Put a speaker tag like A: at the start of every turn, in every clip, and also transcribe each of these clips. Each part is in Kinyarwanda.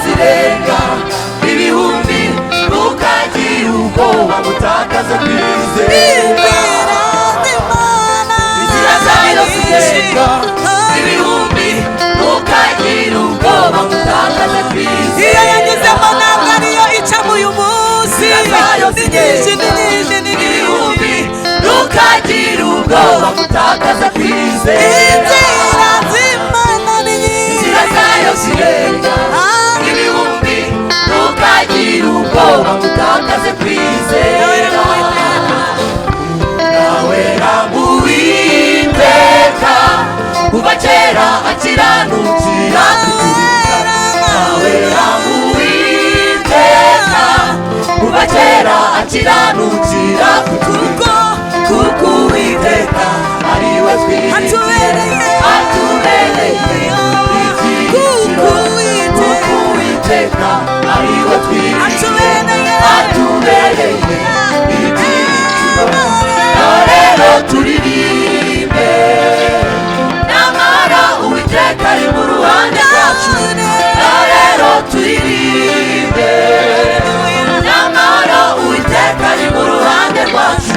A: zirenga ibihumbi ntukagira ubwoba mutakaze kwizera inzira zayo zirenga ibihumbi ntukagira ubwoba mutakaze kwizera iyo yanyuzemo ntabwo ariyo icamo uyu munsi inzira zayo zirenga ibihumbi ntukagira ubwoba mutakaze kwizera inzira zayo zirenga ibihumbi ntukagira ubwoba mutakaze kwizera nawe ramuwiteka kuva kera akiranukira kuturika nawe ramuwiteka kuva kera akiranukira kuturika kuko Uwiteka ariwe twizeye atubereye kuko Uwiteka ariwe twizeye atubereye igiciro rero turirimbe nyamara Uwiteka ari mu ruhande rwacu rero turirimbe nyamara Uwiteka ari mu ruhande rwacu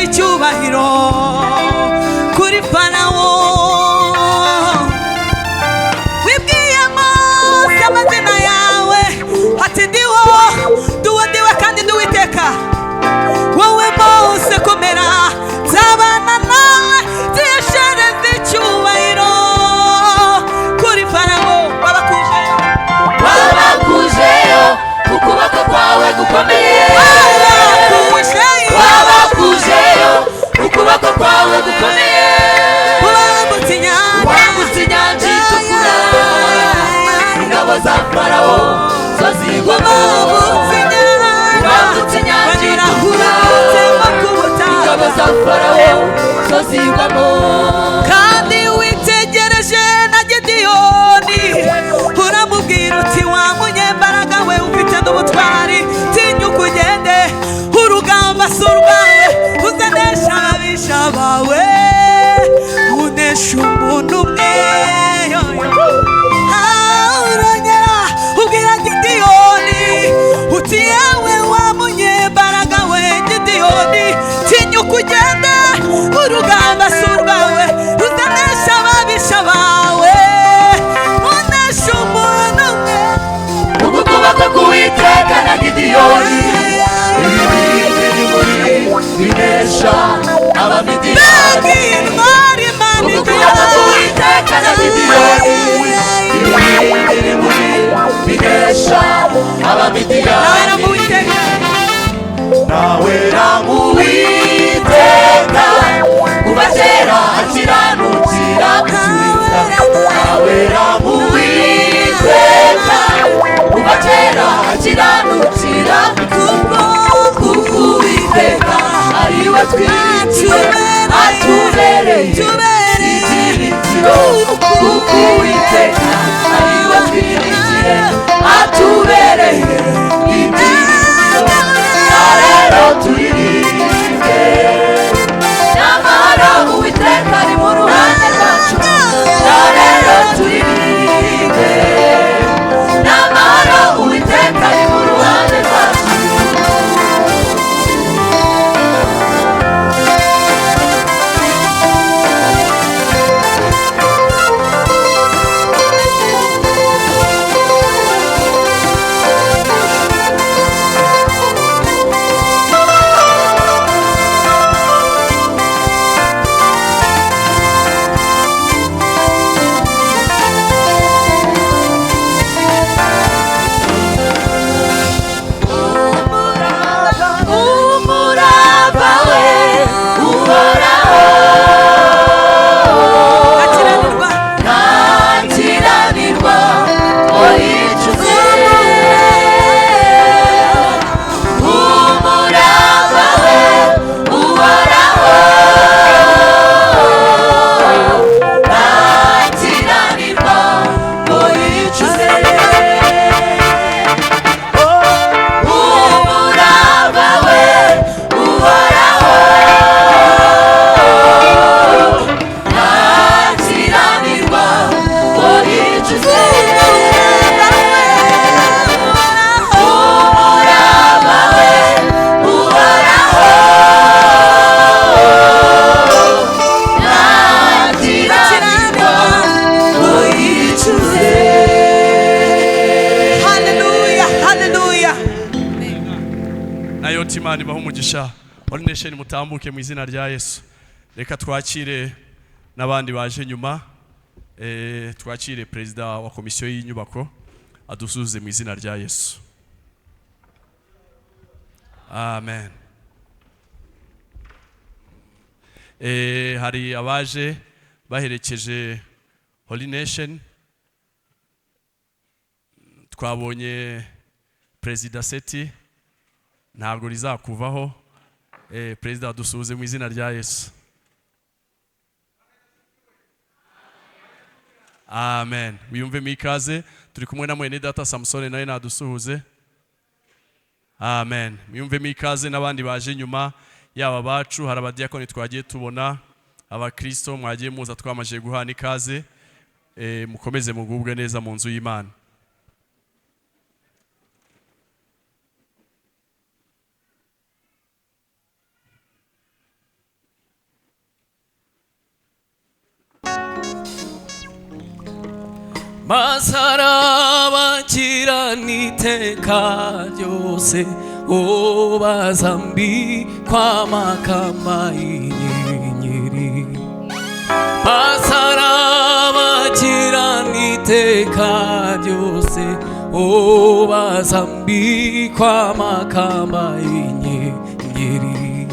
A: icyubahiro kuri Farawo wibwiye Mose amazina yawe ati ndiwo kandi ndi Uwiteka wowe Mose komera nzabana nawe ziyeshereze icyubahiro kuri Farawo wabakujeyo ukuboko kwawe gukomeye ukuboko kwawe gukomeye wambutse inyanja itukura ingabo za Farawo zo zigwamo wambutse inyanja itukura ingabo za Farawo zo zigwamo kandi witegereje na Gideyoni uramubwira uti wa munyembaraga we ufite n'ubutwari tinyuka ugende urugamba si urwawe uzanesha ababisha bawe unesha umuntu umwe urongera ubwira Gideyoni uti yewe wa munyembaraga we Gideyoni tinyuka ugende urugamba si urwawe uzanesha ababisha bawe unesha umuntu umwe ukuboko k'Uwiteka na Gideyoni binesha abamidiyani ukuboko k'Uwiteka na Gideyoni binesha abamidiyani nawe ramuwiteka kuva kera akiranukira kuturika nawe ramuwiteka kuva kera akiranukira kuturika kuko Uwiteka ariwe twiringiye atubereye igiciro kuko Uwiteka
B: Nation mutambuke mu izina rya Yesu. Reka twakire n'abandi baje nyuma. Twakire perezida wa komisiyo y'inyubako adusuze mu izina rya Yesu. Amen. Hari abaje baherekeje Holy Nation. Twabonye Perezida Seti ntabwo rizakuvaho. Perezida adusuze mu izina rya Yesu. Amen. Wiyumve mikaze turi kumwe na mwene data Samson nawe nadusuhuze. Amen. Wiyumve mikaze n'abandi baje nyuma yaba bacu hari abadiakoni twagiye tubona abakristo mwagiye muza twamaje guhana ikaze. Mukomeze mugubwe neza mu nzu y'Imana.
C: Masaraba chiraniteka ryose obazambi kwa makamba inyenyeri. Masaraba chiraniteka ryose obazambi kwa makamba inyenyeri.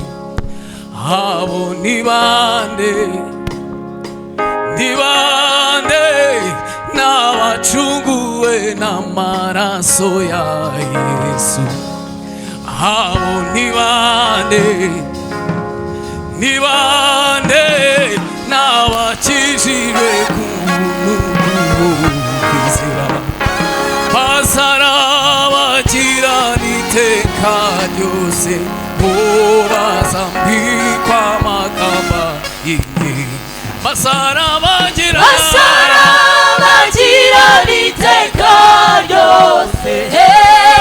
C: Abo ni bande n'abacunguwe n'amaraso ya Yesu. Abo ni bande n'abakijijwe kwizera. Bazarabagirana iteka ryose bazambikwa amakamba y'inyenyeri. Bazarabagirana
A: iteka ryose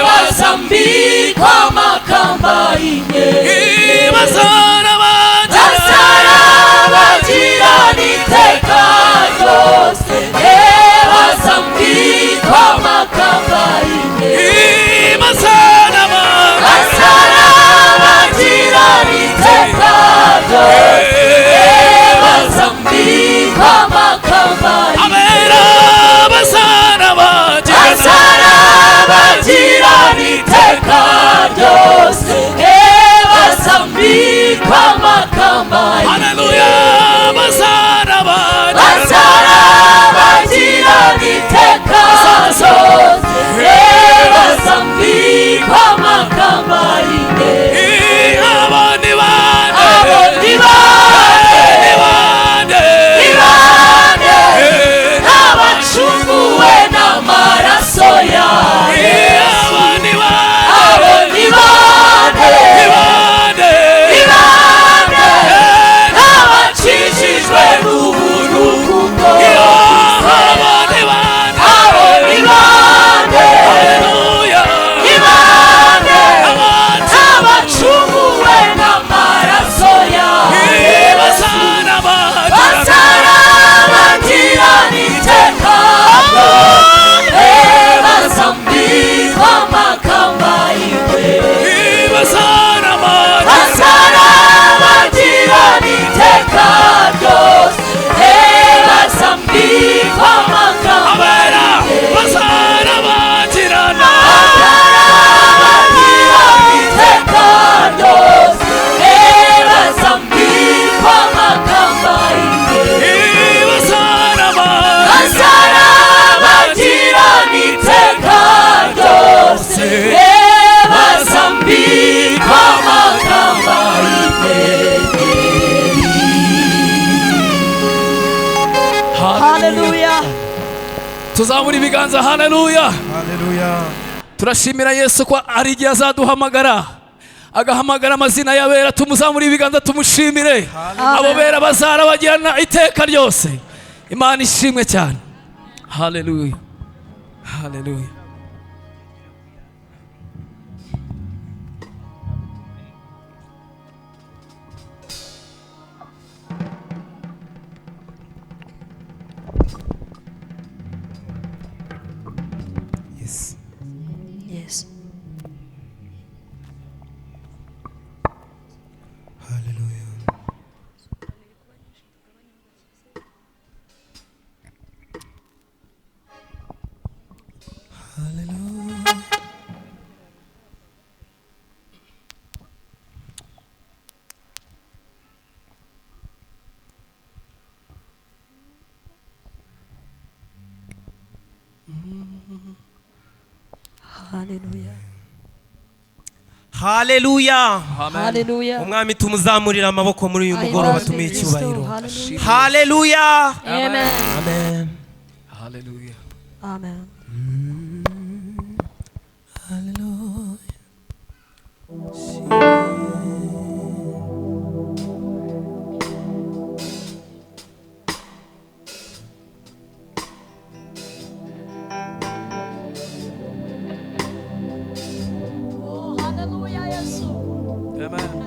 A: bazambikwa amakamba y'inyenyeri. Bazarabagirana iteka ryose bazambikwa amakamba y'inyenyeri. Bazarabagirana iteka ryose bazambikwa amakamba y'inyenyeri. Bazarabagirana iteka ryose bazambikwa amakamba y'inyenyeri.
C: Hallelujah.
A: Bazarabagirana iteka ryose bazambikwa amakamba y'inyenyeri. Abo ni bande n'abacunguwe n'amaraso ya Yesu. Abo ni bande n'abakijijwe n'ubuntu bwo abo ni bande n'abacunguwe n'amaraso ya Yesu. Bazarabagirana iteka ryose bazambikwa amakamba y'inyenyeri. Bazarabagirana iteka ryose bazambikwa amakamba y'inyenyeri. Bazarabagirana iteka ryose bazambikwa amakamba y'inyenyeri. Bazarabagirana iteka ryose bazambikwa amakamba y'inyenyeri.
C: Hallelujah. Tuzamura ibiganza. Hallelujah. Turashimira Yesu ko ari igihe azaduhamagara agahamagara amazina y'abera. Tumuzamura ibiganza tumushimire. Abo bera bazarabagirana iteka ryose. Imana ishimwe cyane. Hallelujah. Hallelujah. Yes.
A: Yes. Hallelujah.
D: Haleluya.
A: Hallelujah.
D: Umwami tumuzamurira amaboko muri uyu mugoroba tumuhe icyubahiro.
A: Hallelujah.
D: Haleluya.
A: Amen.
D: Amen.
C: Hallelujah.
A: Amen.
D: Haleluya.
A: Oh, hallelujah, Yesu.
C: Amen.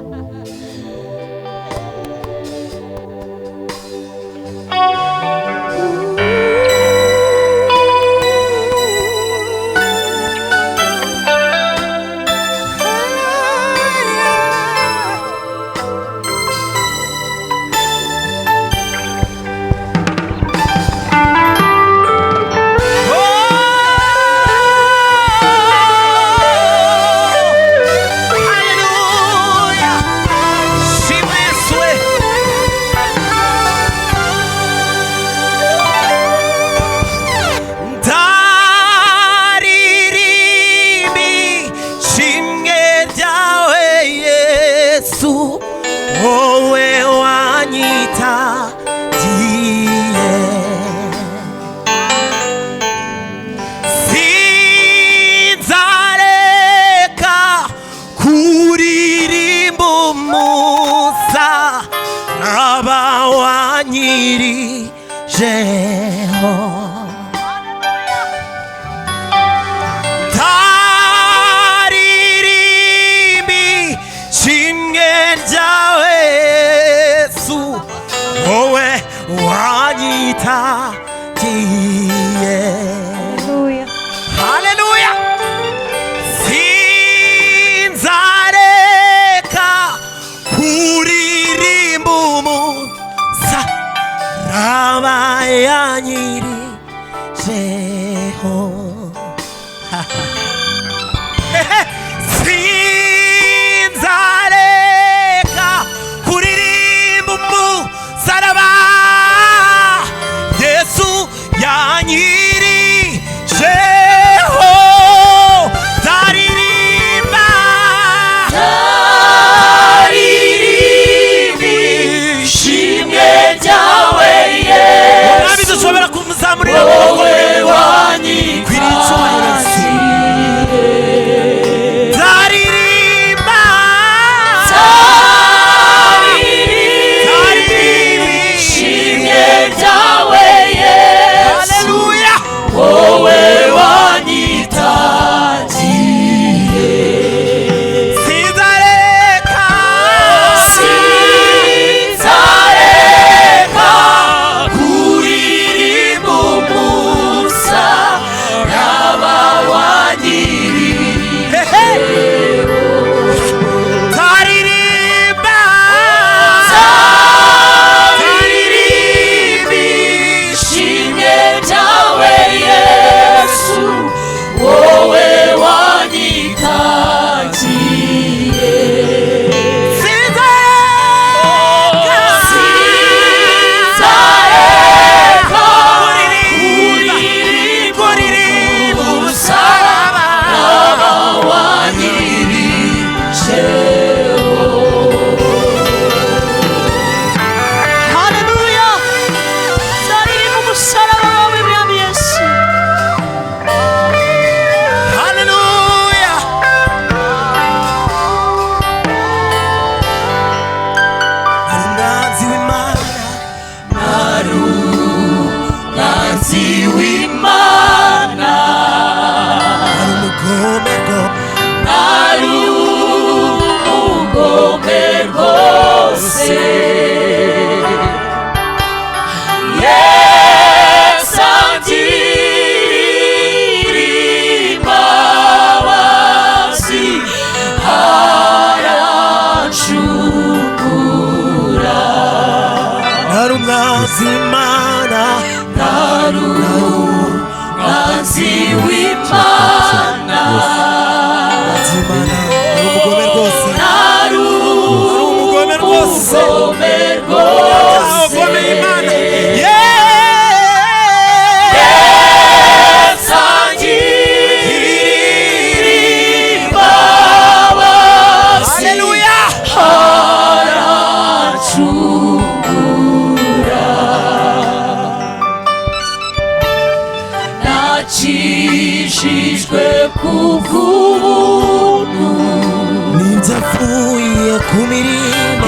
D: ku mirimo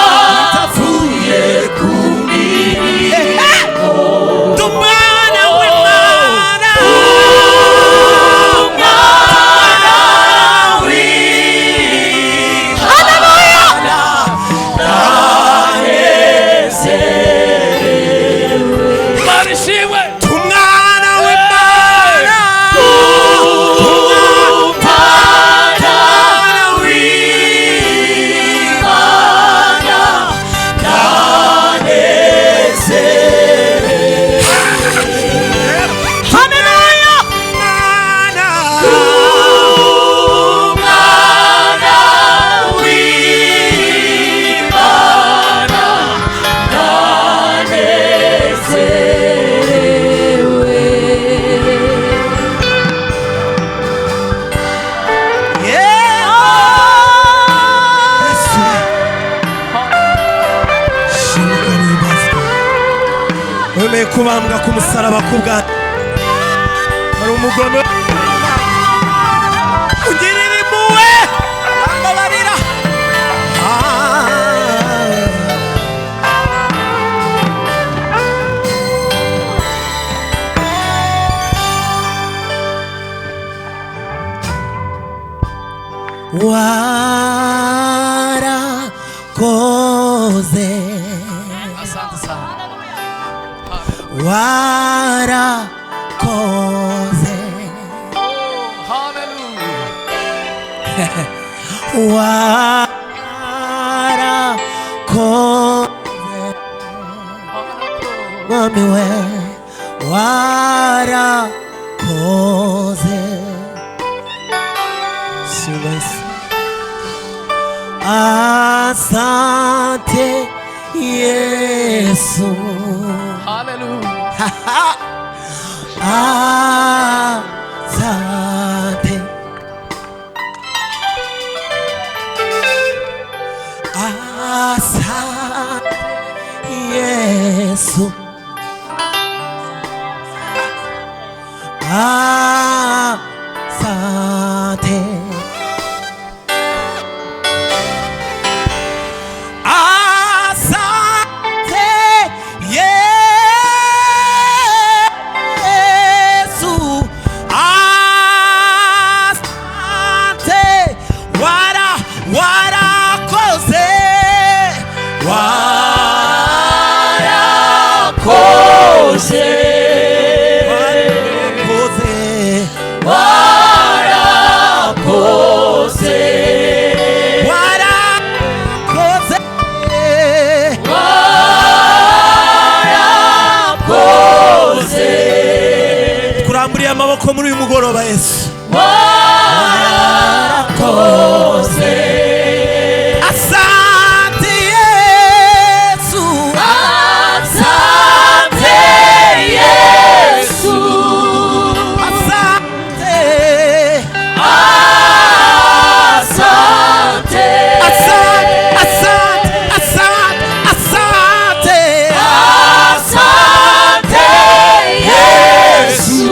C: ibyavuye ku mirimo
D: umwana w'Imana wemeye kubambwa ku musaraba ku bwa hari umugome ungirira impuhwe bambabarira warakoze
C: asante sana
D: warakoze
C: hallelujah
D: warakoze mami we warakoze Singers asante Yesu
C: hallelujah
D: asante asante Yesu asante kuramburiye amaboko muri uyu mugoroba Yesu warakoze asante Yesu asante Yesu asante asante asante asante asante asante Yesu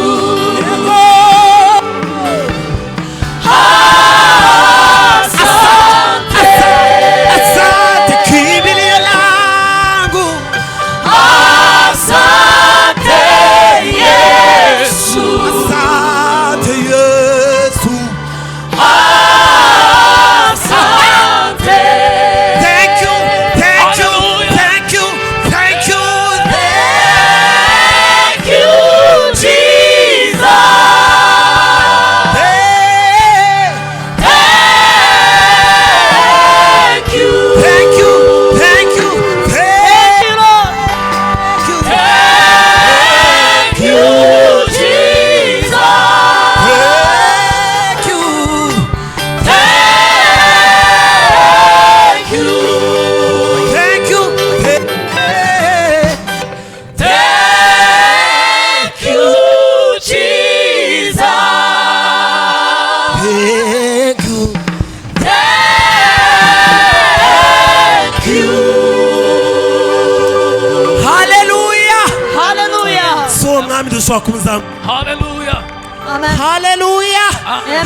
C: hallelujah
A: Amen.
D: Hallelujah.
A: Amen.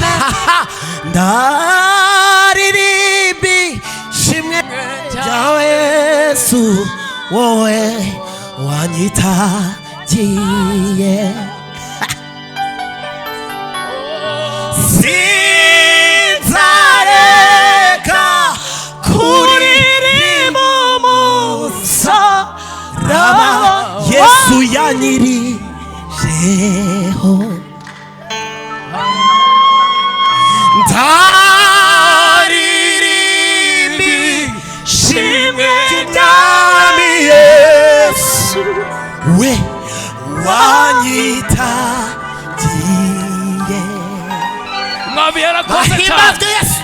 D: Ndaririmbi yawe Yesu wowe wanyitagiye sinzareka kuririmba umusaraba Yesu yanyirijeho ndaririmbi shimwe ryami Yesu we wanyitagiye
C: mwami yarakoze cyane
D: ahimbazwe Yesu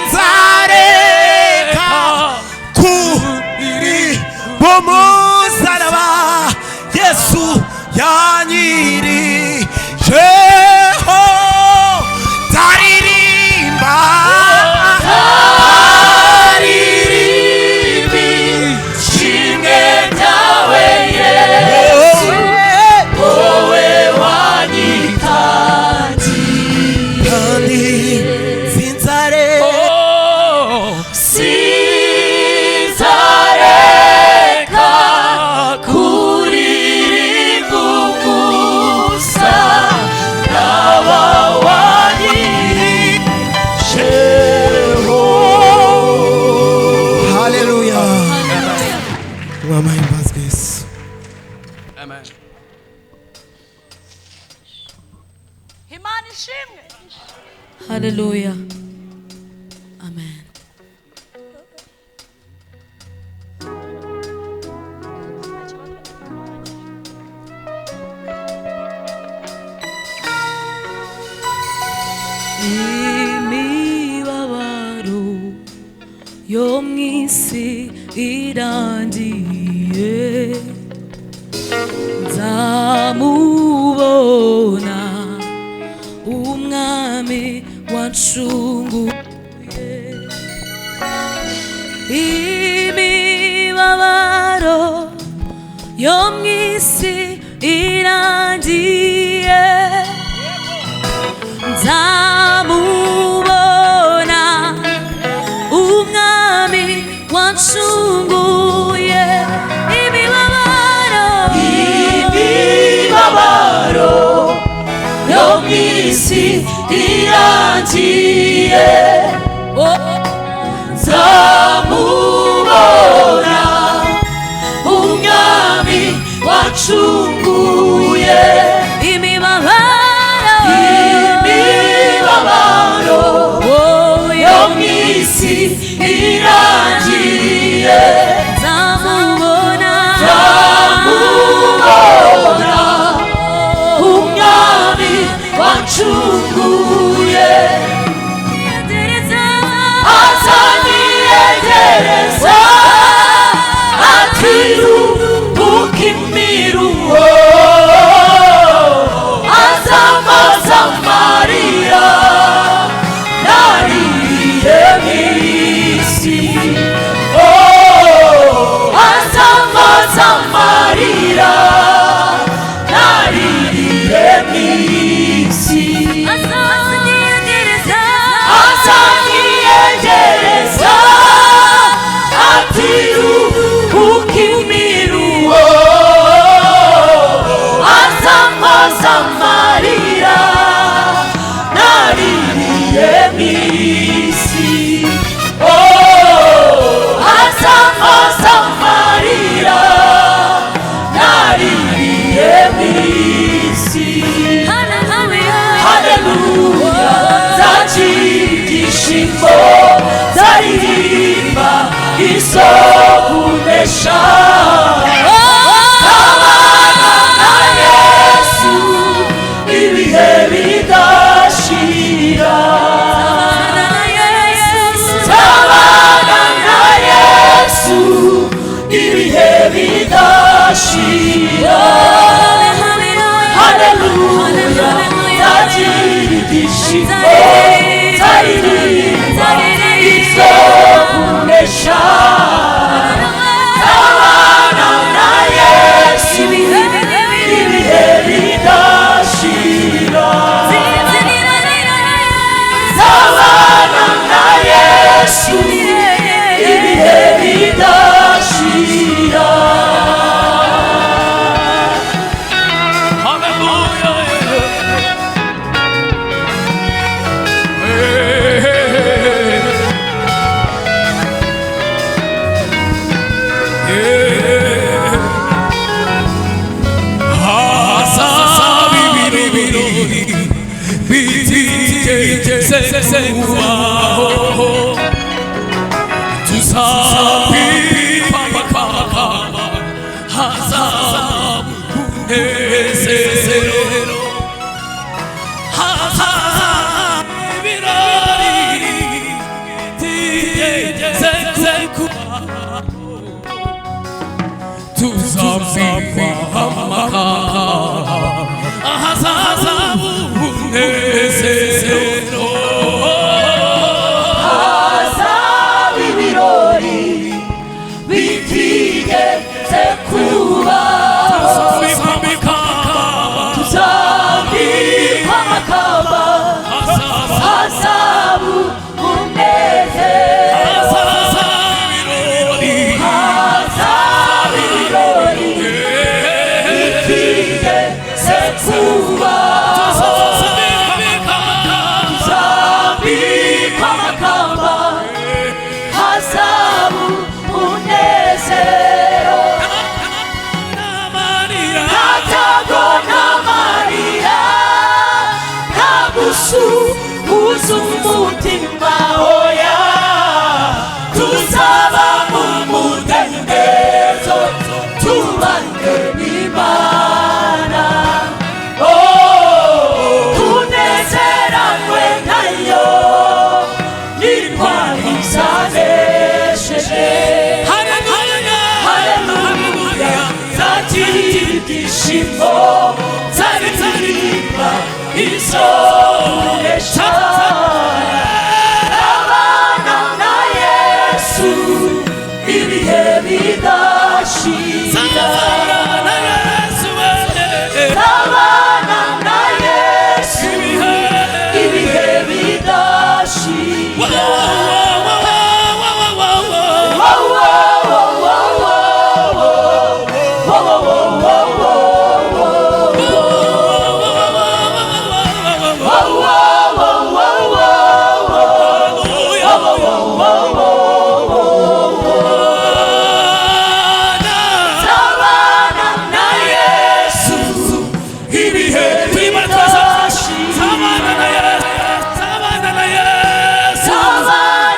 D: sinzareka kuririmba umusaraba Yesu yanyirijeho ndaririmba
C: shimwe ryawe Yesu wowe wanyitagiye
D: kandi
C: sinzareka kuririmba umusaraba wanyirijeho.
D: haleluya wamahimbazwe Yesu
B: Amen.
A: Imana ishimwe. Hallelujah. Amen. Imibabaro yo mw'isi irangiye nzamubona umwami wancunguye imibabaro yo mw'isi irangiye nzamubona umwami wancunguye imibabaro yo mw'isi irangiye nzamubona umwami wancunguye imibabaro yo mw'isi irangiye nzamubona umwami wancunguye azaniyegereza atiruhuka imiruho azamaza amarira naririye mw'isi azamaza amarira naririye mw'isi azaniyegereza atiruhuka imiruho azamaza amarira naririye mw'isi azamaza amarira naririye mw'isi haleluya nzakigishimo nzaririmba isokunesha abana na Yesu ibihe bidashira abana na Yesu ibihe bidashira haleluya nzakigishimo nzaririmba isokunesha abana na Yesu ibihe bidashira abana na Yesu
C: tuzambikwa amakamba ahazaza umunezero
A: hazaba ibirori bitigeze kuba tuzambikwa amakamba hazaba umunezero hazaba ibirori bitigeze kuba tuzambikwa amakamba hazaba umunezero ntago n'amarira nta gusuhuza umutima oya tuzaba mu mudendezo tubane n'Imana tunezeranwe nayo n'intwari zanesheje haleluya zakira ibyishimo zaririmba izo kunesha abana na Yesu ibihe bidashira abana na Yesu ibihe bidashira Sabana na Yesu ibihe bidashira sabana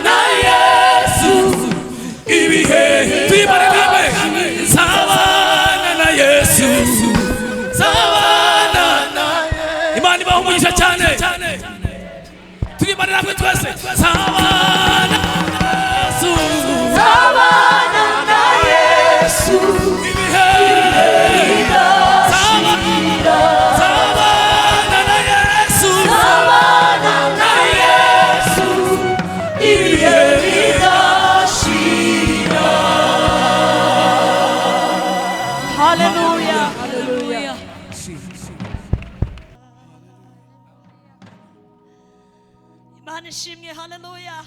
A: na Yesu ibihe
C: Imana ibaha umugisha cyane turibane namwe twese sabana
A: Sabana na Yesu ibihe bidashira
C: sabana na Yesu
A: Sabana na Yesu ibihe bidashira Hallelujah Hallelujah
E: Imana ishimwe haleluya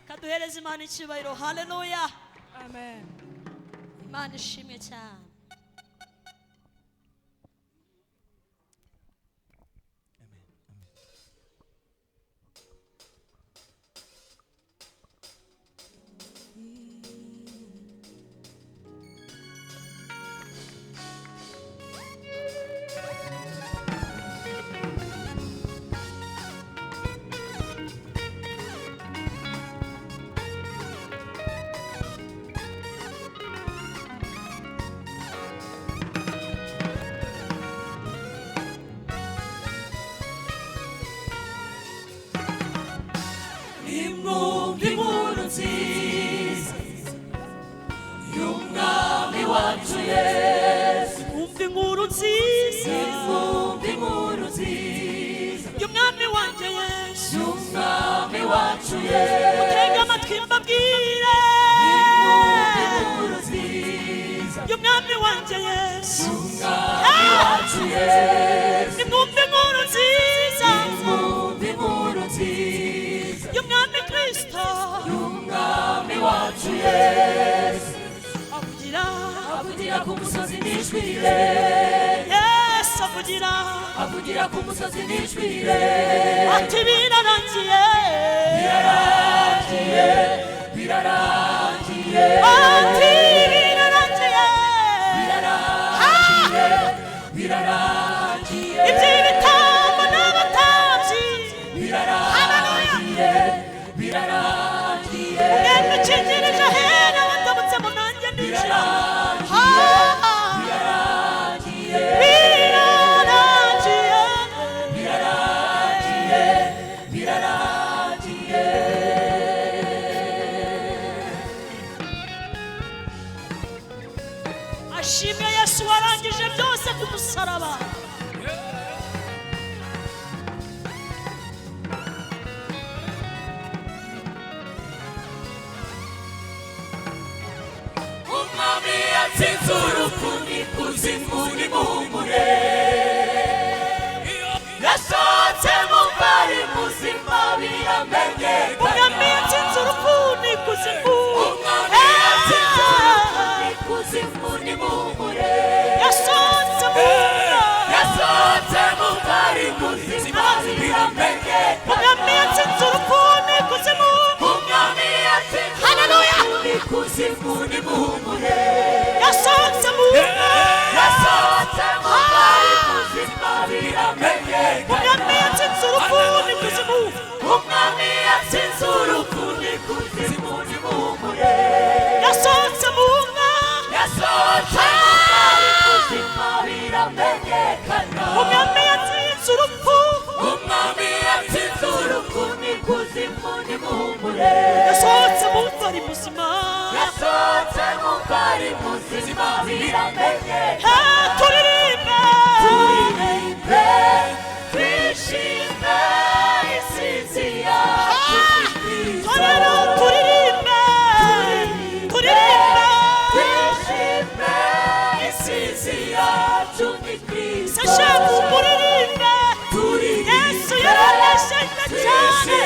E: kaduhereza Imana icyubahiro haleluya amen Imana ishimwe cyane
A: Imwumva inkuru nziza y'umwami wacu Yesu
E: umva inkuru nziza
A: Imwumva inkuru nziza
E: y'umwami wanjye Yesu
A: y'umwami wacu Yesu
E: utega amatwi mbabwire
A: Imwumva inkuru nziza
E: y'umwami wanjye Yesu
A: y'umwami wacu Yesu
E: nimwumva inkuru nziza
A: Imwumva inkuru nziza
E: y'umwami Kristo
A: y'umwami wacu Yesu
E: avugira
A: ku musozi n'ijwi rirerire
E: Yesu
A: avugira ku musozi n'ijwi rirerire
E: ati birarangiye
A: birarangiye
E: ati birarangiye
A: birarangiye
E: iby'ibitambo n'abatambyi
A: birarangiye
E: mwembi ukingirije ahera watabutse mu nanjye ninjira ashimye Yesu warangije byose ku musaraba.
A: umwami yatsinze urupfu n'ikuzimu nimuhumure yasohotse mu bari muzima biramenyekana
E: umwami yatsinze urupfu n'ikuzimu
A: umwami yatsinze urupfu n'ikuzimu nimuhumure
E: yasohotse
A: mu bari muzima biramenyekana
E: umwami yatsinze urupfu n'ikuzimu
A: umwami yatsinze
E: Haleluya
A: n'ikuzimu nimuhumure
E: yasohotse mu
A: bari muzima biramenyekana
E: umwami yatsinze urupfu n'ikuzimu
A: umwami yatsinze urupfu n'ikuzimu nimuhumure
E: yasohotse mu
A: bari muzima biramenyekana
E: umwami yatsinze urupfu
A: umwami yatsinze urupfu n'ikuzimu nimuhumure
E: yasohotse mu bari muzima
A: yasohotse mu bari muzima biramenyekana
E: turirimbe
A: turirimbe twishime intsinzi yacu
E: torero turirimbe
A: twishime intsinzi yacu ni Kristo
E: sashabu muririmbe Yesu yaranesheje cyane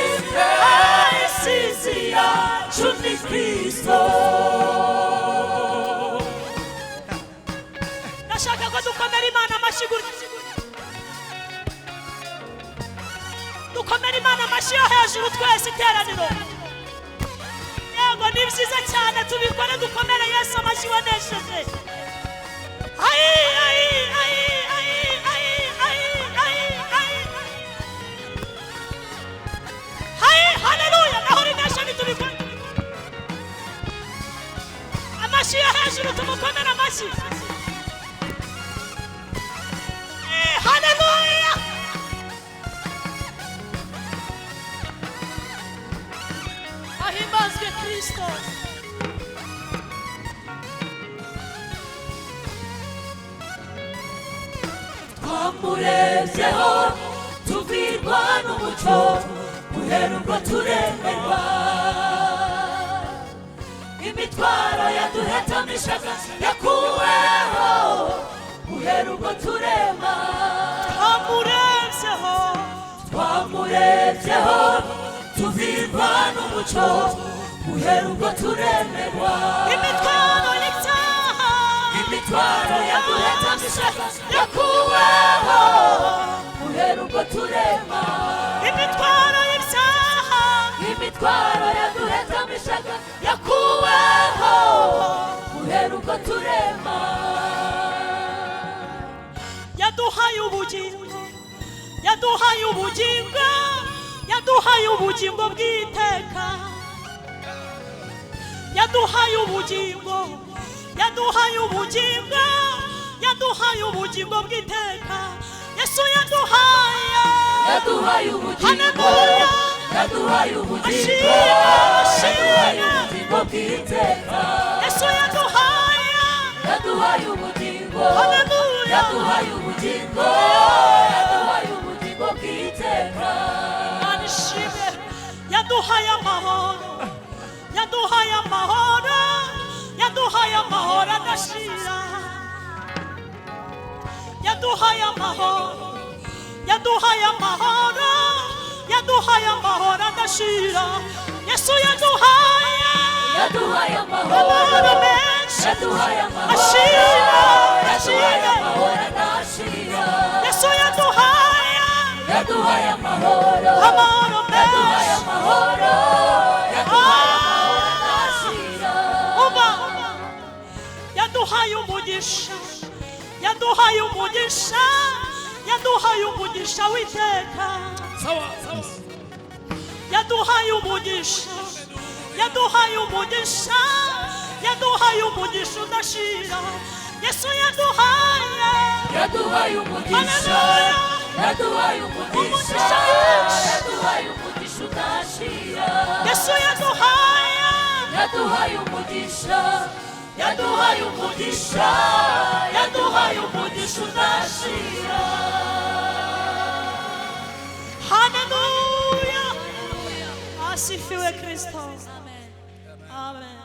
A: intsinzi yacu ni Kristo
E: ndashaka ko dukomera Imana amashyi gutya dukomera Imana amashyi yo hejuru twese iteraniro yego ni byiza cyane tubikore dukomere Yesu amashyi wanesheje haleluya naho rinesha nitubikore amashyi yo hejuru tumukomere amashyi haleluya ahimbazwe Kristo
A: twamurebyeho tubwirwa n'umuco guhera ubwo turemerwa imitwaro yaduhetamishaga yakuweho guhera ubwo turema twamurebyeho tubwirwa n'umuco guhera ubwo turemerwa
E: imitwaro
A: yaduhetamishaga yakuweho guhera ubwo turema
E: imitwaro
A: yaduhetamishaga yakuweho guhera ubwo turema
E: yaduhaye ubugingo yaduhaye ubugingo yaduhaye ubugingo bw'iteka yaduhaye ubugingo yaduhaye ubugingo yaduhaye ubugingo bw'iteka Yesu
A: yaduhaye ubugingo yaduhaye ubugingo bw'iteka
E: Yesu yaduhaye
A: ubugingo
E: Haleluya
A: yaduhaye ubugingo bw'iteka
E: Manishime yaduhaye amahoro yaduhaye amahoro yaduhaye amahoro adashira yaduhaye amahoro yaduhaye amahoro yaduhaye amahoro adashira Yesu
A: yaduhaye amahoro
E: menshi
A: yaduhaye amahoro
E: ashira
A: adashira
E: Yesu yaduhaye
A: amahoro
E: amahoro menshi
A: adashira
E: yaduhaye umugisha yaduhaye umugisha yaduhaye umugisha w'iteka yaduhaye umugisha yaduhaye umugisha yaduhaye umugisha udashira Yesu
A: yaduhaye umugisha yaduhaye umugisha udashira
E: Yesu
A: yaduhaye umugisha yaduhaye umugisha yaduhaye umugisha udashira.
E: Haleluya. Asifiwe Kristo. Amen. Amen.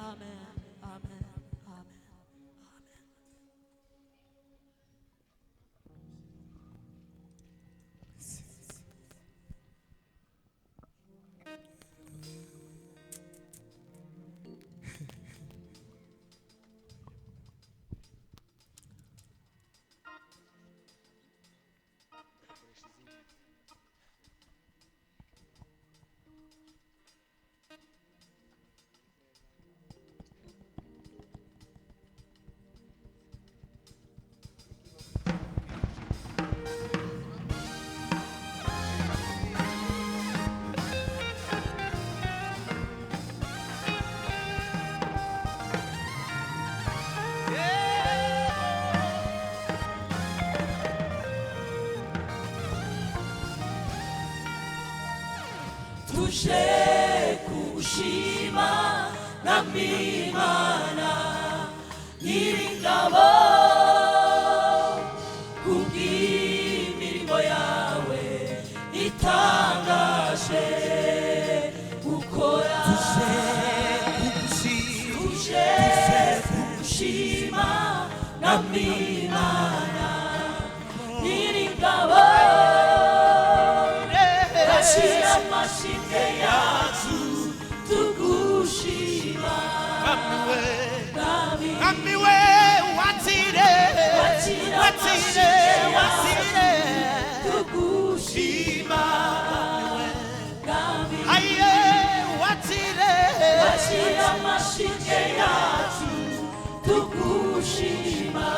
E: Amen. Amen. Amen.
A: tuje kugushima mwami Imana nyir'ingabo kubw'imirimo yawe itangaje ukora. tuje kugushima mwami Imana nyir'ingabo Rashira amashimwe yacu tugushima.
D: Mwami we watire
A: tugushima.
D: aye watire
A: Rashira amashimwe yacu tugushima.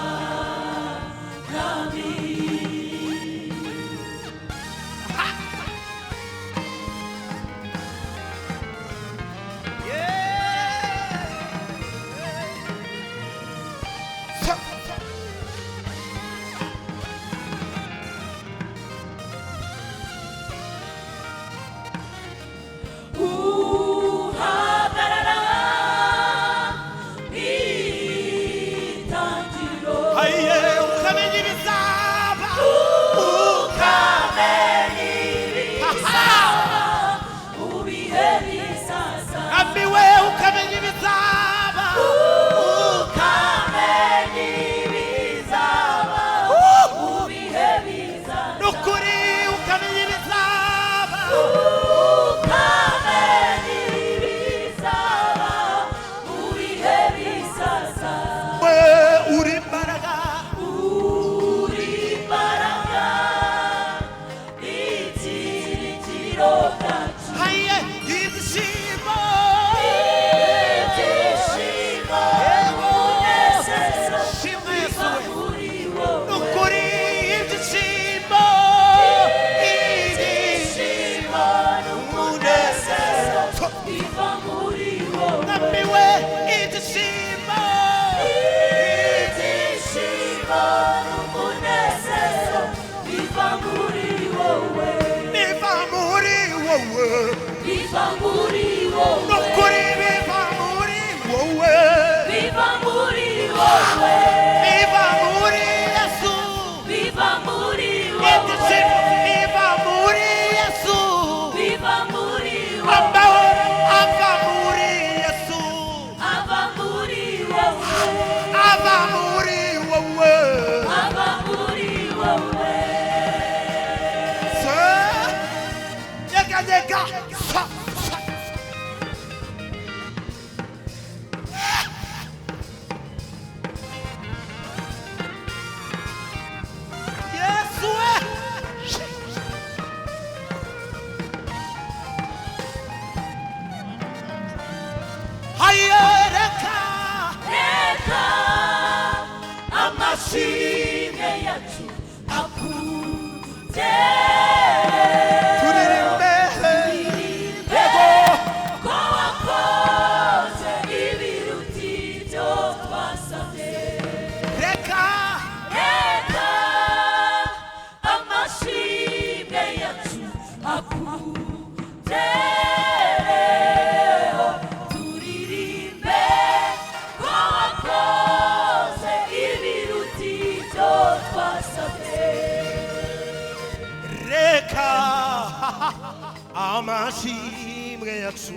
D: amashimwe yacu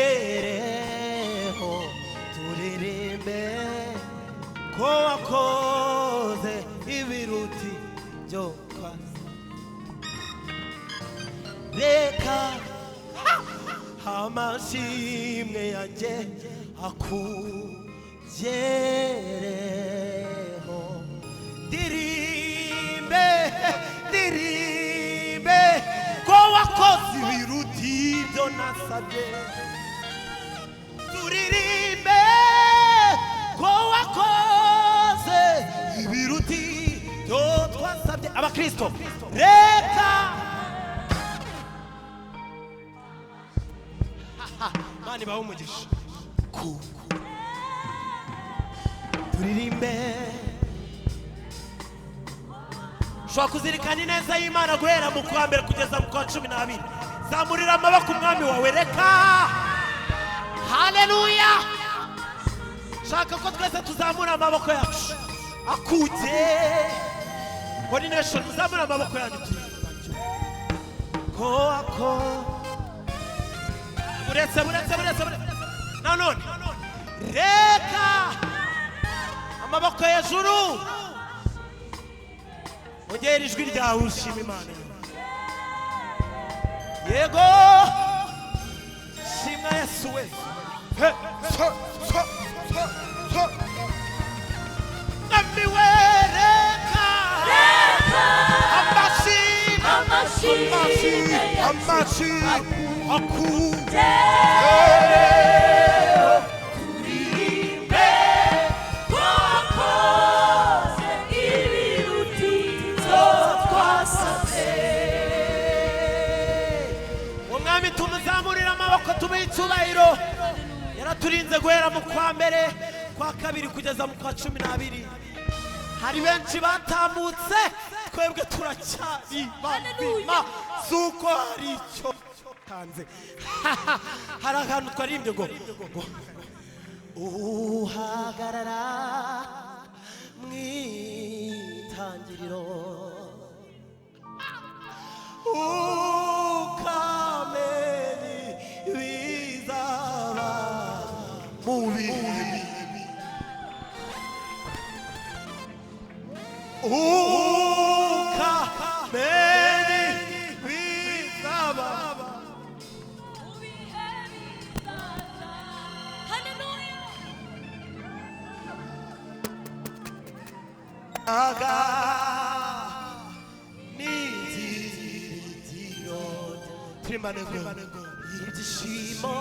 D: akugereho turirimbe ko wakoze ibiruti byo reka amashimwe yanjye akugereho ndirimbe ndirimbe ko wakoze ibiruti byo nasabye turirimbe ko wakoze ibiruti byo twasabye abakristo reka mani bawe umugisha turirimbe ushobora kuzirikana ineza y'Imana guhera mu kwa mbere kugeza mu kwa 12 zamurira amaboko umwami wawe reka haleluya shaka ko twese tuzamura amaboko yacu akuje coordination muzamura amaboko yanyu ko buretse nanone reka amaboko hejuru ongera ijwi ryawe ushima Imana yego shimwa Yesu we nami we reka amashimwe
A: turirimbe ko wakoze ibiruti byo twasabye
D: umwami tumuzamurira amaboko tumuhe icyubahiro yaraturinze guhera mu kwa mbere kwa kabiri kugeza mu kwa 12 hari benshi batambutse twebwe turacyari bazima suko hari icyo tanze hari ahantu twarimbye ngo uhagarara mwitangiriro ukameni bizaba mubi ukameni bizaba aga nizitiro trimanego ibyishimo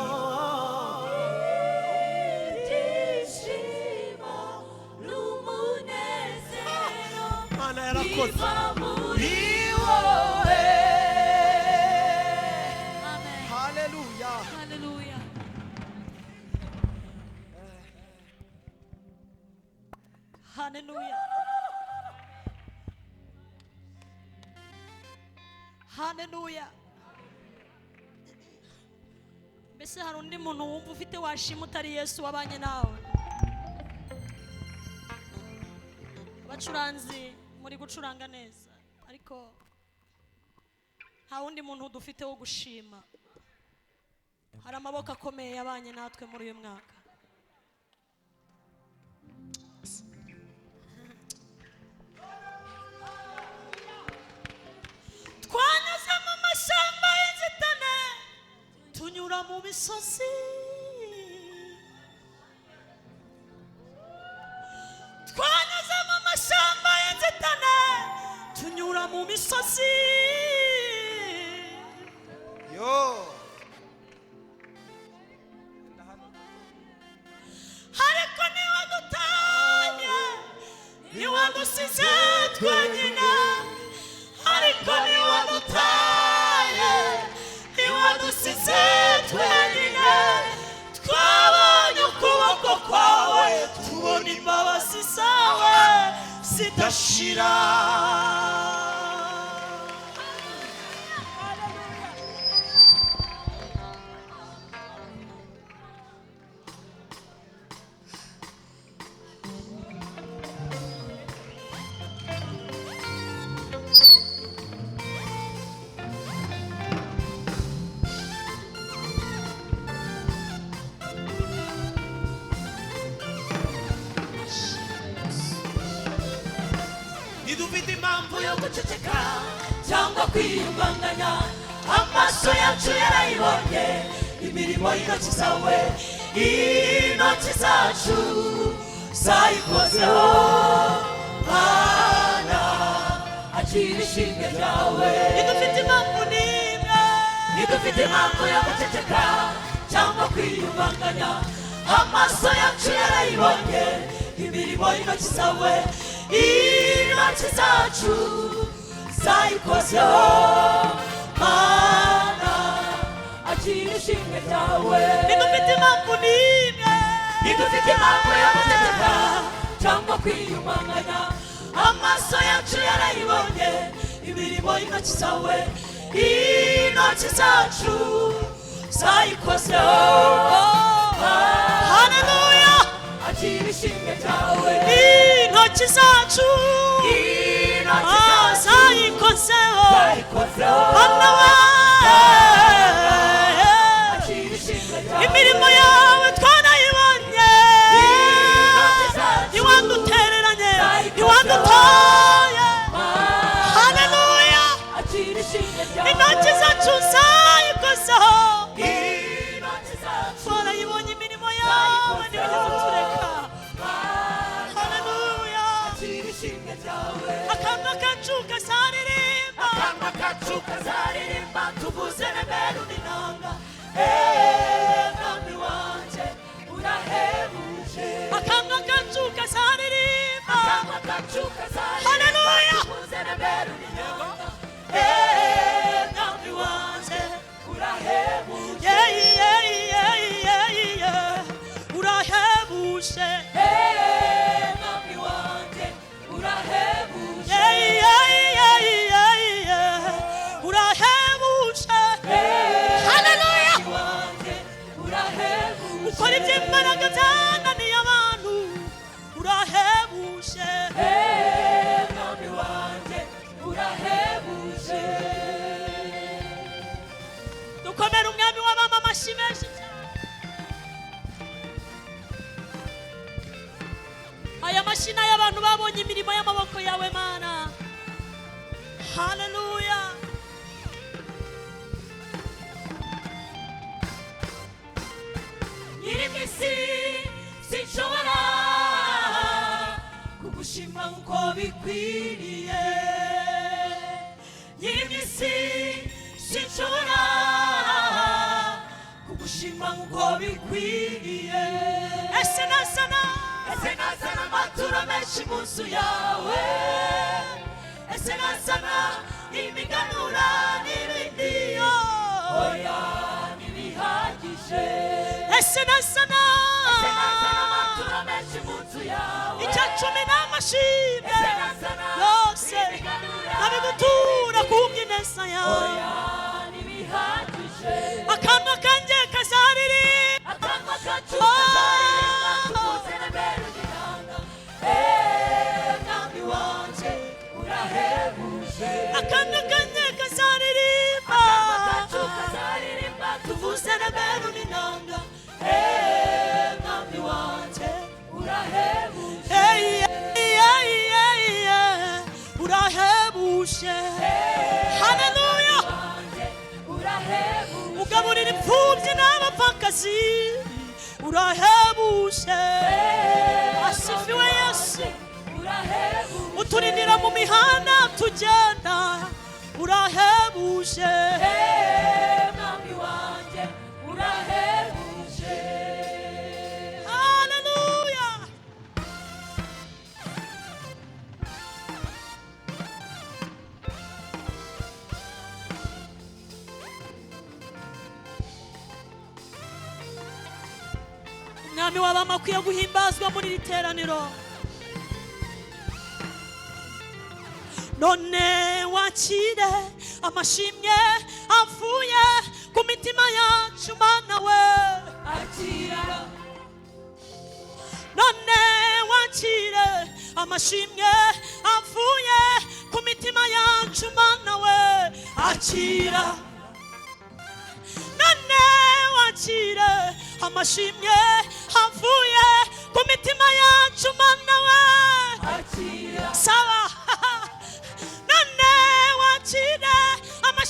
A: n'umunezero
D: Mana yarakoze
A: biva muri wowe
D: haleluya
E: Hallelujah. Hallelujah. Hallelujah. Mbese hari undi muntu wumva ufite washima utari Yesu wabanye nawe? Abacuranzi muri gucuranga neza ariko nta wundi muntu dufite wo gushima. Hari amaboko akomeye yabanye natwe muri uyu mwaka. Twanyuze mu mashyamba y'inzitane tunyura mu misozi twanyuze mu mashyamba y'inzitane tunyura mu misozi
D: yo
E: ariko ntiwadutanye ntiwadusize twenyine ariko ntiwadutaye ntiwadusize twenyine twabonye ukuboko kwawe tubona imbabazi zawe zidashira
A: yo guceceka cyangwa kwiyumanganya amaso yacu yarayibonye imirimo y'intoki zawe intoki zacu zayikozeho Mana akira ishimwe ryawe
E: idufite impamvu n'imwe
A: idufite impamvu yo guceceka cyangwa kwiyumanganya amaso yacu yarayibonye imirimo y'intoki zawe intoki zacu zayikozeho Mana akira ishimwe ryawe
E: idufite impamvu n'imwe
A: idufite impamvu yo guceceka cyangwa kwiyumanganya amaso yacu yarayibonye imirimo y'intoki zawe intoki zacu zayikozeho
E: haleluya
A: akira ishimwe ryawe
E: intoki zacu zayikozeho Mana we
A: akira ishimwe ryawe
E: imirimo yawe twarayibonye iwandutereranye iwandutoye haleluya
A: akira ishimwe ryawe
E: intoki zacu zayikozeho
A: intoki zacu
E: twarayibonye imirimo yawe ntibigeze tureka haleluya
A: akira ishimwe ryawe
E: akanwa kacu kazaririmba
A: akanwa kacu kazaririmba tuvuze neberu n'inanga mwami wanje urahebuje
E: akanwa kacu kazaririmba
A: akanwa kacu kazaririmba
E: haleluya
A: tuvuze neberu n'inanga mwami wanje urahebuje
E: urahebuje
A: mwami wanje urahebuje
E: urahebuje haleluya
A: wanje urahebuje
E: ukora iby'imbaraga byananiye abantu urahebuje
A: mwami wanje urahebuje
E: dukomere umwami w'abama amashyi menshi cyane aya mashyi ni ay'abantu babonye imirimo y'amaboko yawe Mana haleluya
A: nyiri mw'isi sinshobora kugushima nk'uko bikwiriye nyiri mw'isi sinshobora kugushima nk'uko bikwiriye
E: ese nasana
A: ese nazana amaturo menshi mu nzu yawe ese nazana imiganura n'ibindi oya ntibihagije
E: ese nasana
A: ese nazana amaturo menshi mu nzu yawe
E: icya cumi n'amashimwe
A: ese nazana
E: yose
A: imiganura
E: abigutura kubw'ineza yawe
A: oya ntibihagije
E: akanwa kanjye kazaririmba
A: akanwa kacu kazaririmba tuvuze neberu n'inanga mwami wanje urahebuje
E: akanwa kanjye kazaririmba
A: akanwa kacu kazaririmba tuvuze neberu n'inanga mwami wanje urahebuje
E: urahebuje haleluya
A: wanje urahebuje
E: ugaburira imfubyi n'abapfakazi urahebuje asifiwe Yesu
A: urahebuje
E: uturindira mu mihanda tugenda urahebuje
A: mwami wanje urahebuje
E: haleluya umwami w'abami akwiye guhimbazwa muri iri teraniro none wakire amashimwe avuye ku mitima yacu Mana we
A: akira
E: none wakire amashimwe avuye ku mitima yacu Mana we akira none wakire amashimwe avuye ku mitima yacu Mana we
A: akira
E: sawa none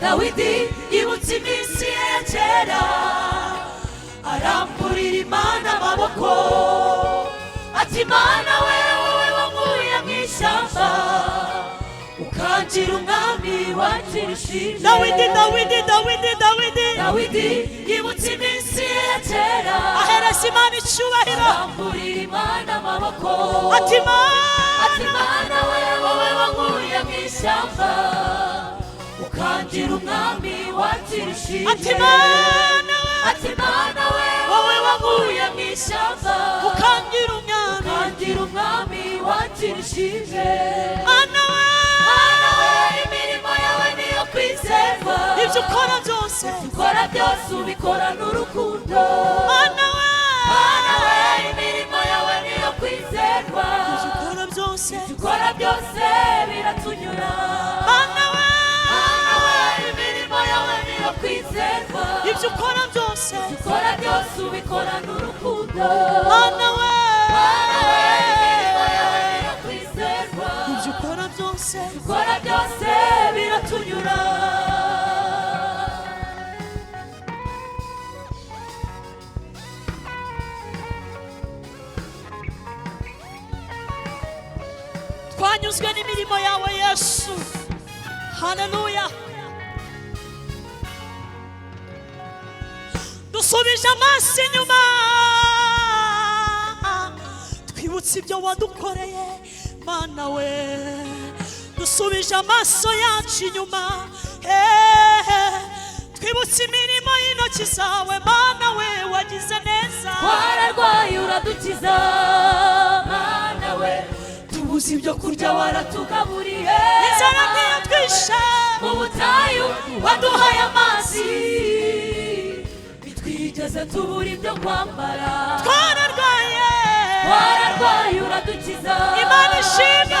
A: dawidi yibutse iminsi ye ya kera aramburira imana amaboko ati mana wewe wankuye mu ishyamba ukangira umwami wakirishije dawidi yibutse iminsi ye ya kera
E: ahereza imana icyubahiro
A: aramburira imana amaboko
E: ati
A: mana wewe wankuye mu ishyamba ukangira umwami wakirishije
E: ati mana
A: wowe wankuye mu ishyamba
E: ukangira
A: umwami wakirishije
E: mana
A: we imirimo yawe niyo kwizerwa
E: ibyo ukora byose
A: ubikorana urukundo
E: mana
A: we imirimo yawe niyo kwizerwa
E: ibyo
A: ukora byose biratunyura
E: mana
A: imirimo yawe niyo kwizerwa
E: ibyo ukora byose
A: ubikorana urukundo
E: mana we
A: imirimo yawe niyo kwizerwa
E: ibyo ukora
A: byose biratunyura
E: twanyuzwe n'imirimo yawe Yesu haleluya dusubije amaso inyuma twibutse ibyo wadukoreye mana we dusubije amaso yacu inyuma twibutse imirimo y'intoki zawe mana we wagize neza
A: wararwaye uradukiza mana we tubuze ibyo kurya waratugaburiye
E: inzara ntiyatwishe
A: mu butayu waduhaye amazi bitwigeze tubura ibyo kwambara
E: twararwaye
A: uradukiza
E: imana ishimwe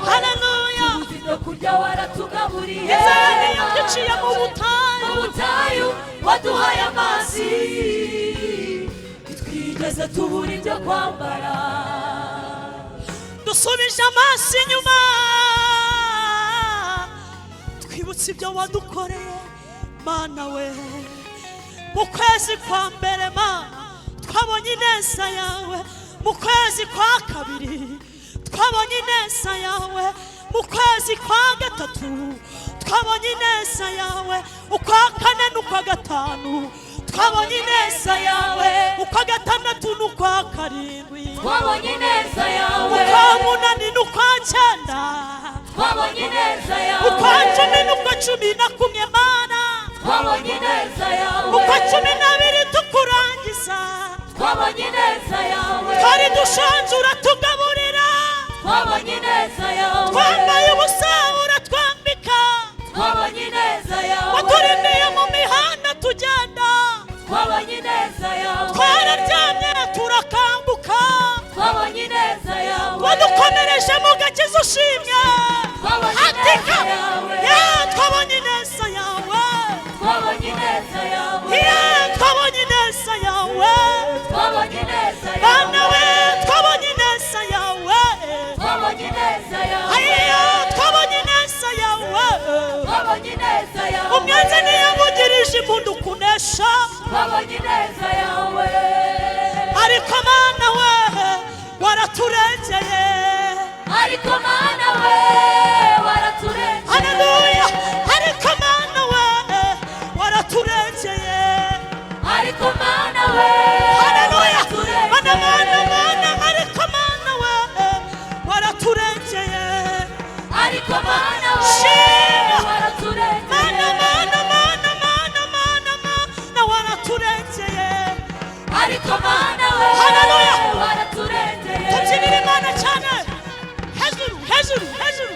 E: haleluya
A: tubuze ibyo kurya waratugaburiye
E: inzara ntiyatwiciye mu
A: butayu waduhaye amazi bitwigeze tubura ibyo kwambara
E: dusubije amaso inyuma twibutse ibyo wadukoreye mana we mu kwezi kwa mbere mana twabonye ineza yawe mu kwezi kwa kabiri twabonye ineza yawe mu kwezi kwa gatatu twabonye ineza yawe ukwa kane n'ukwa gatanu twabonye ineza yawe ukwa gatandatu n'ukwa karindwi
A: twabonye ineza yawe
E: ukwa munani n'ukwa cyenda
A: twabonye ineza yawe
E: ukwa cumi n'ukwa cumi na kumwe mana
A: twabonye ineza yawe
E: ukwa cumi n'abiri tukurangiza
A: twabonye ineza yawe
E: twari dushonje uratugaburira
A: twabonye ineza yawe
E: twambaye ubusa uratwambika
A: twabonye ineza yawe
E: waturindiye mu mihanda tugenda
A: twabonye ineza yawe
E: twararyamye turakanguka
A: twabonye ineza yawe
E: wadukomereje mu gakiza ushimye
A: twabonye
E: atika
A: ineza yawe
E: twabonye ineza yawe
A: twabonye ineza yawe
E: twabonye ineza yawe
A: twabonye ineza
E: bana
A: yawe
E: we twabonye ineza yawe
A: twabonye ineza yawe
E: twabonye ineza yawe
A: twabonye ineza yawe
E: umwanzi ntiyavugirije impundu kunesha
A: twabonye ineza yawe
E: ariko mana we waraturengeye
A: ariko mana we waraturengeye
E: haleluya ariko mana we waraturengeye
A: ariko mana we
E: haleluya mana
A: waraturengeye
E: ariko mana we waraturengeye
A: ariko mana we
E: Shima.
A: waraturengeye
E: mana waraturengeye
A: ariko mana we
E: Haleluya.
A: waraturengeye
E: tubyinire imana cyane hejuru hejuru hejuru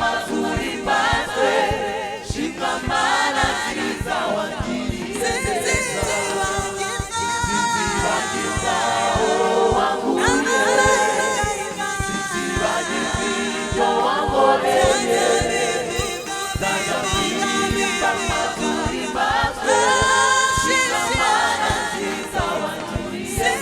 A: mazurimbazwe shimwa mana nziza wangiriye sinzibagiza wanguye sinzibagiza ibyo wankoreye nzajya mazurimbazwe shimwa mana nziza wangiriye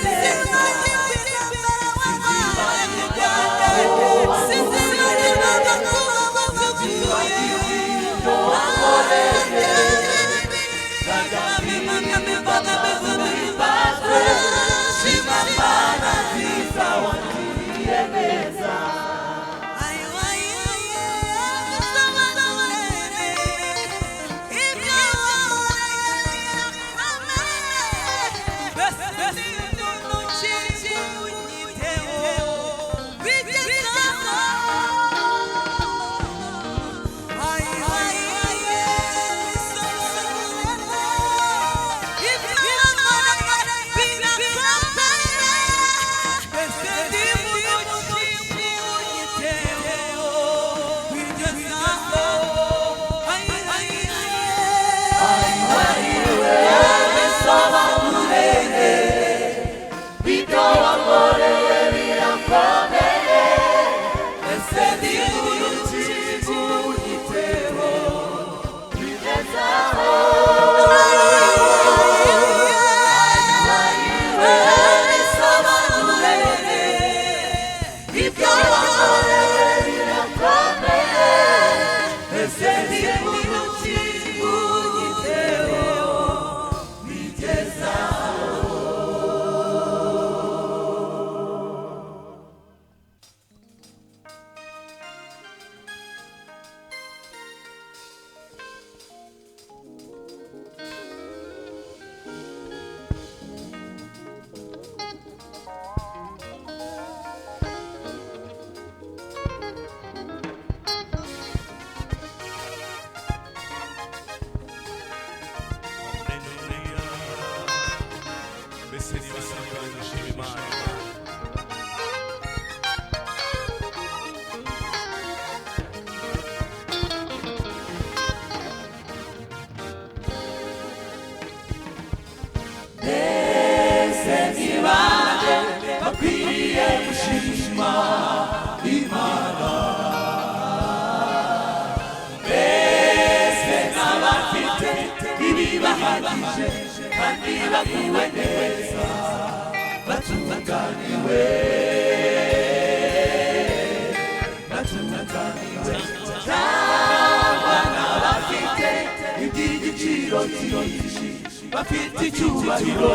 C: bafite icyubahiro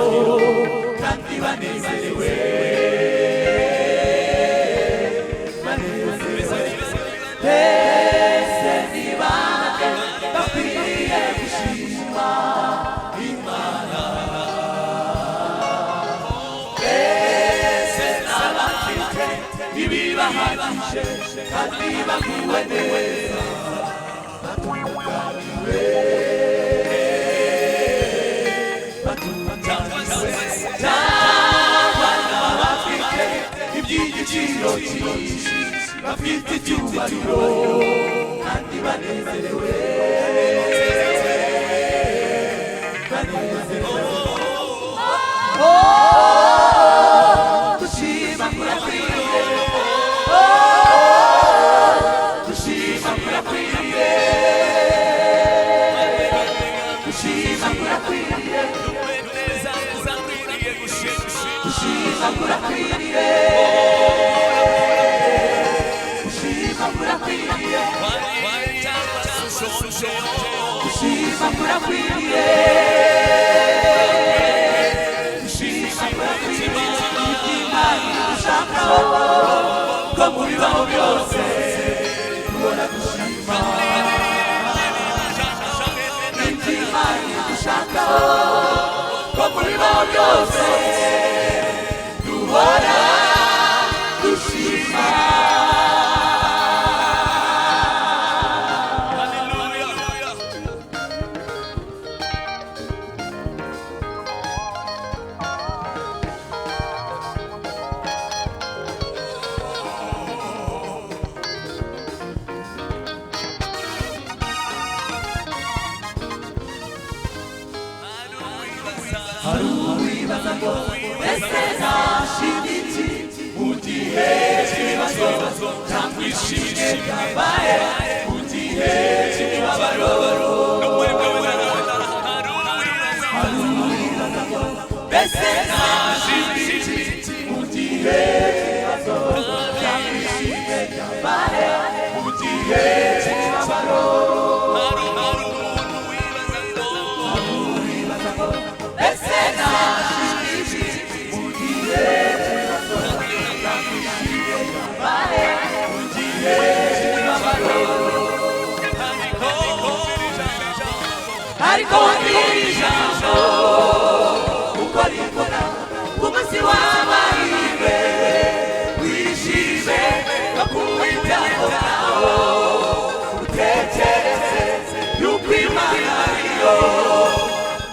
C: kandi banezerewe mbese niba bakwiriye gushima Imana mbese n'abafite ibibahagije kandi baguwe neza batunganiwe iby'igiciro cyinshi bafite icyubahiro kandi banezerewe gushima kurakwiriye gushima kurakwiriye gushima kurakwiriye gushima kurakwiriye gushima kurakwiriye gushima kurakwiriye gushima kurakwiriye iby'Imana dushakaho ko mu bibaho byose tubona gushima iby'Imana dushakaho ko mu bibaho byose duhora dushima hari uwibaza ngo ese nashimye iki mu gihe cy'ibibazo cyangwa ishimwe ryabaye mu gihe cy'imibabaro hari uwibaza ngo ese nashimye iki mu gihe cy'ibibazo cyangwa ishimwe ryabaye mu gihe cy'imibabaro ariko wabwira ijambo uko rikora ku munsi w'amahirwe wishime no kuwitaho nawo utekereze yuko Imana ariyo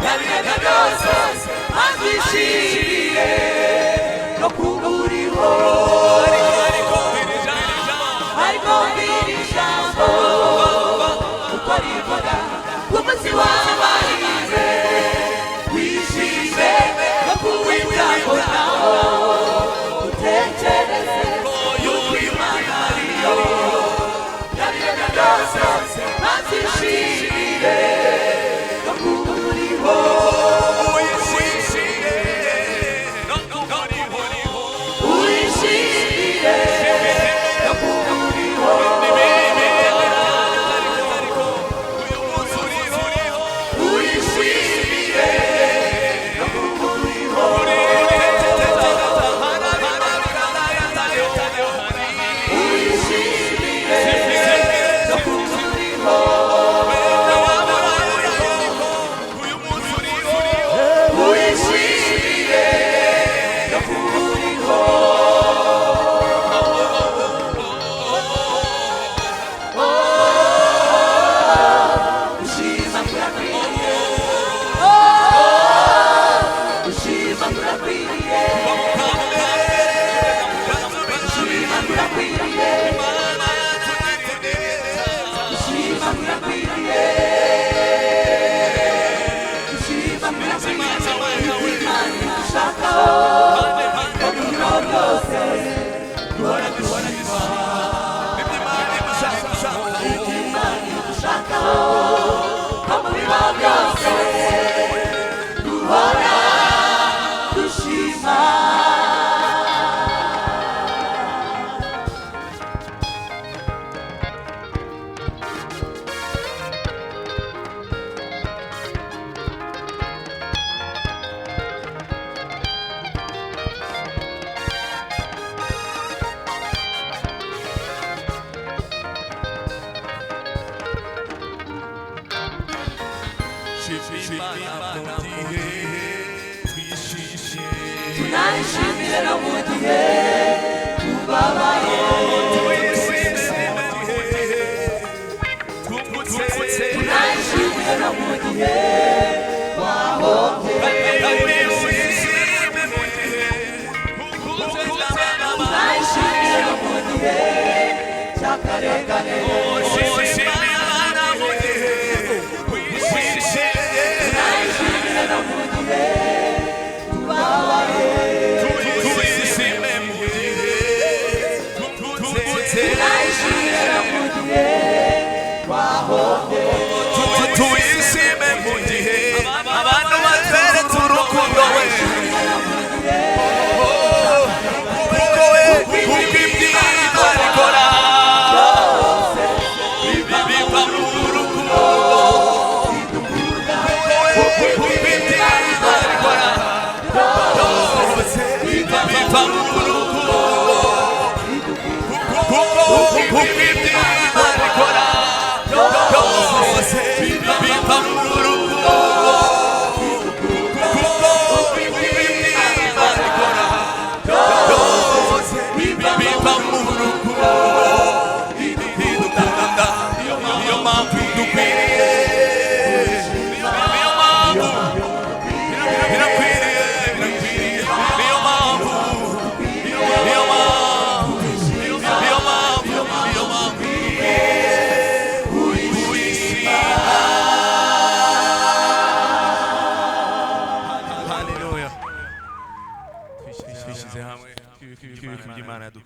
C: yabiraga byose maze wishimire no kuba uriho ariko wabwira ijambo uko rikora ku munsi w'amahirwe wishime no kuwitaho nawo utekereze yuko Imana ariyo yabiraga byose maze wishimire no kuba uriho tunayishimire no mu gihe tubabaye tunayishimire no mu gihe wahombye tunayishimire no mu gihe cy'akarengane tunayishimire no mu gihe tubabaye
F: by'Imana yadu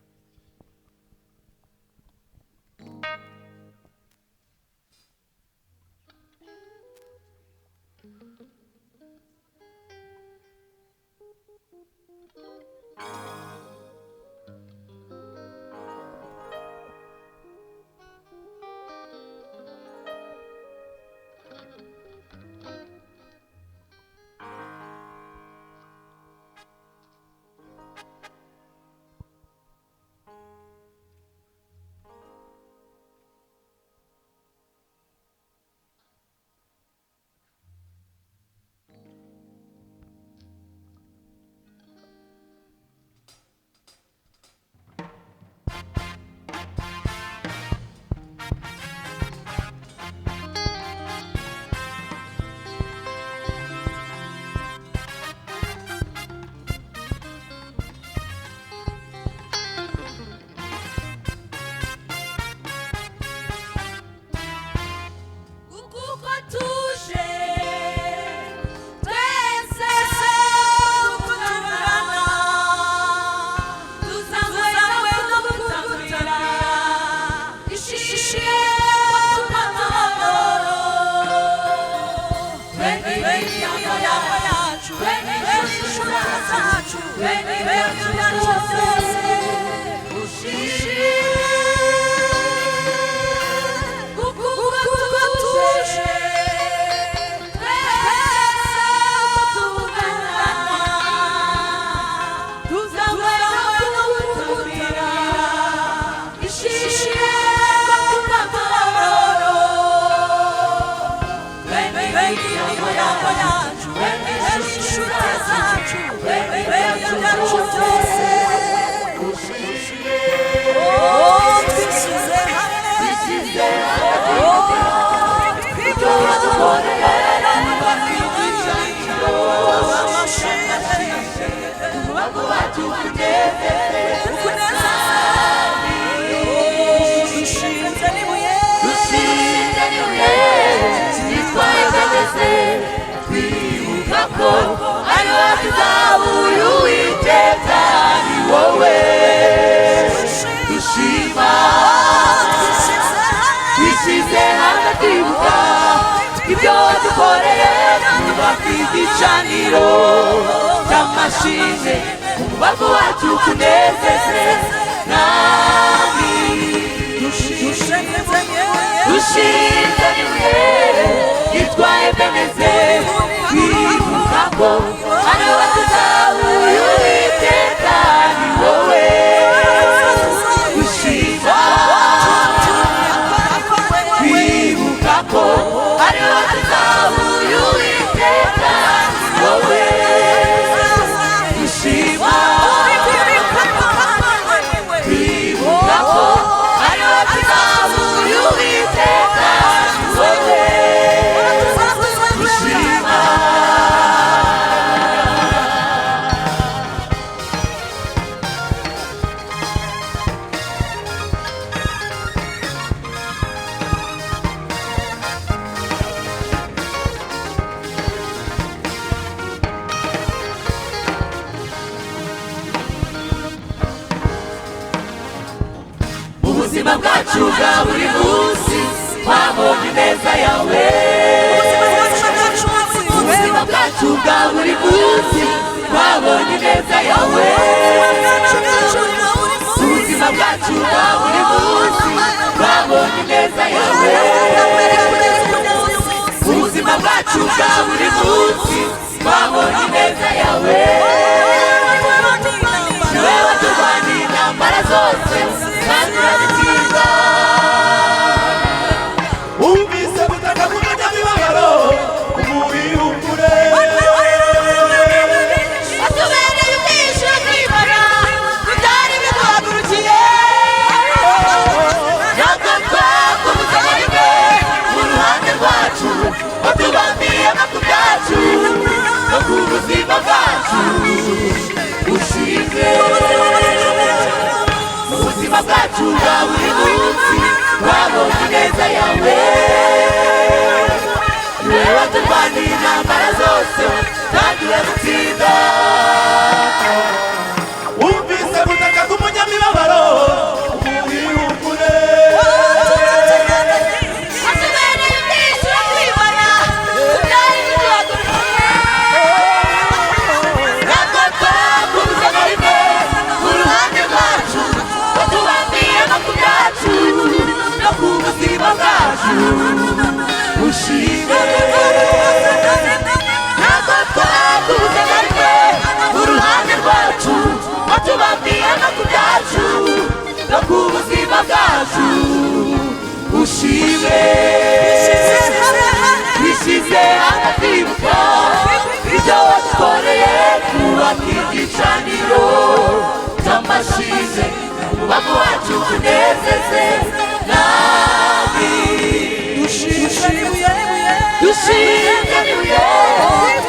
C: ubuzima bwacu bwa buri munsi twabonye ineza yawe ubuzima bwacu bwa buri munsi twabonye ineza yawe ubuzima bwacu bwa buri munsi twabonye ineza yawe ubuzima bwacu bwa buri munsi twabonye ineza yawe niwe waturwaniye intambara zose kandi urabitsinda
F: umvise gutaka k'umunyamibabaro umubihungure
C: watubereye umwishyura kwibara kubyari biduhagurukiye ntabwo twakubuze rimwe mu ruhande rwacu watubambiye no ku byacu twishyize hamwe twibuka ibyo wadukoreye twubaka igicaniro cy'amashimwe umubavu wacu tunezeze nabi dushimye n'ibuye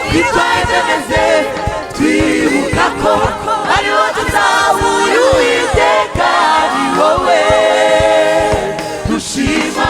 C: twitwaye tumeze twibuka ko ariho tuzahura Uwiteka ni wowe dushima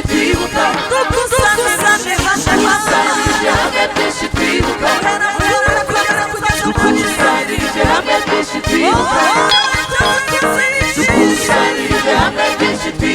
C: twibuka dukusanyije hamwe twese twibuka dukusanyije hamwe twese twibuka dukusanyije hamwe twese twibuka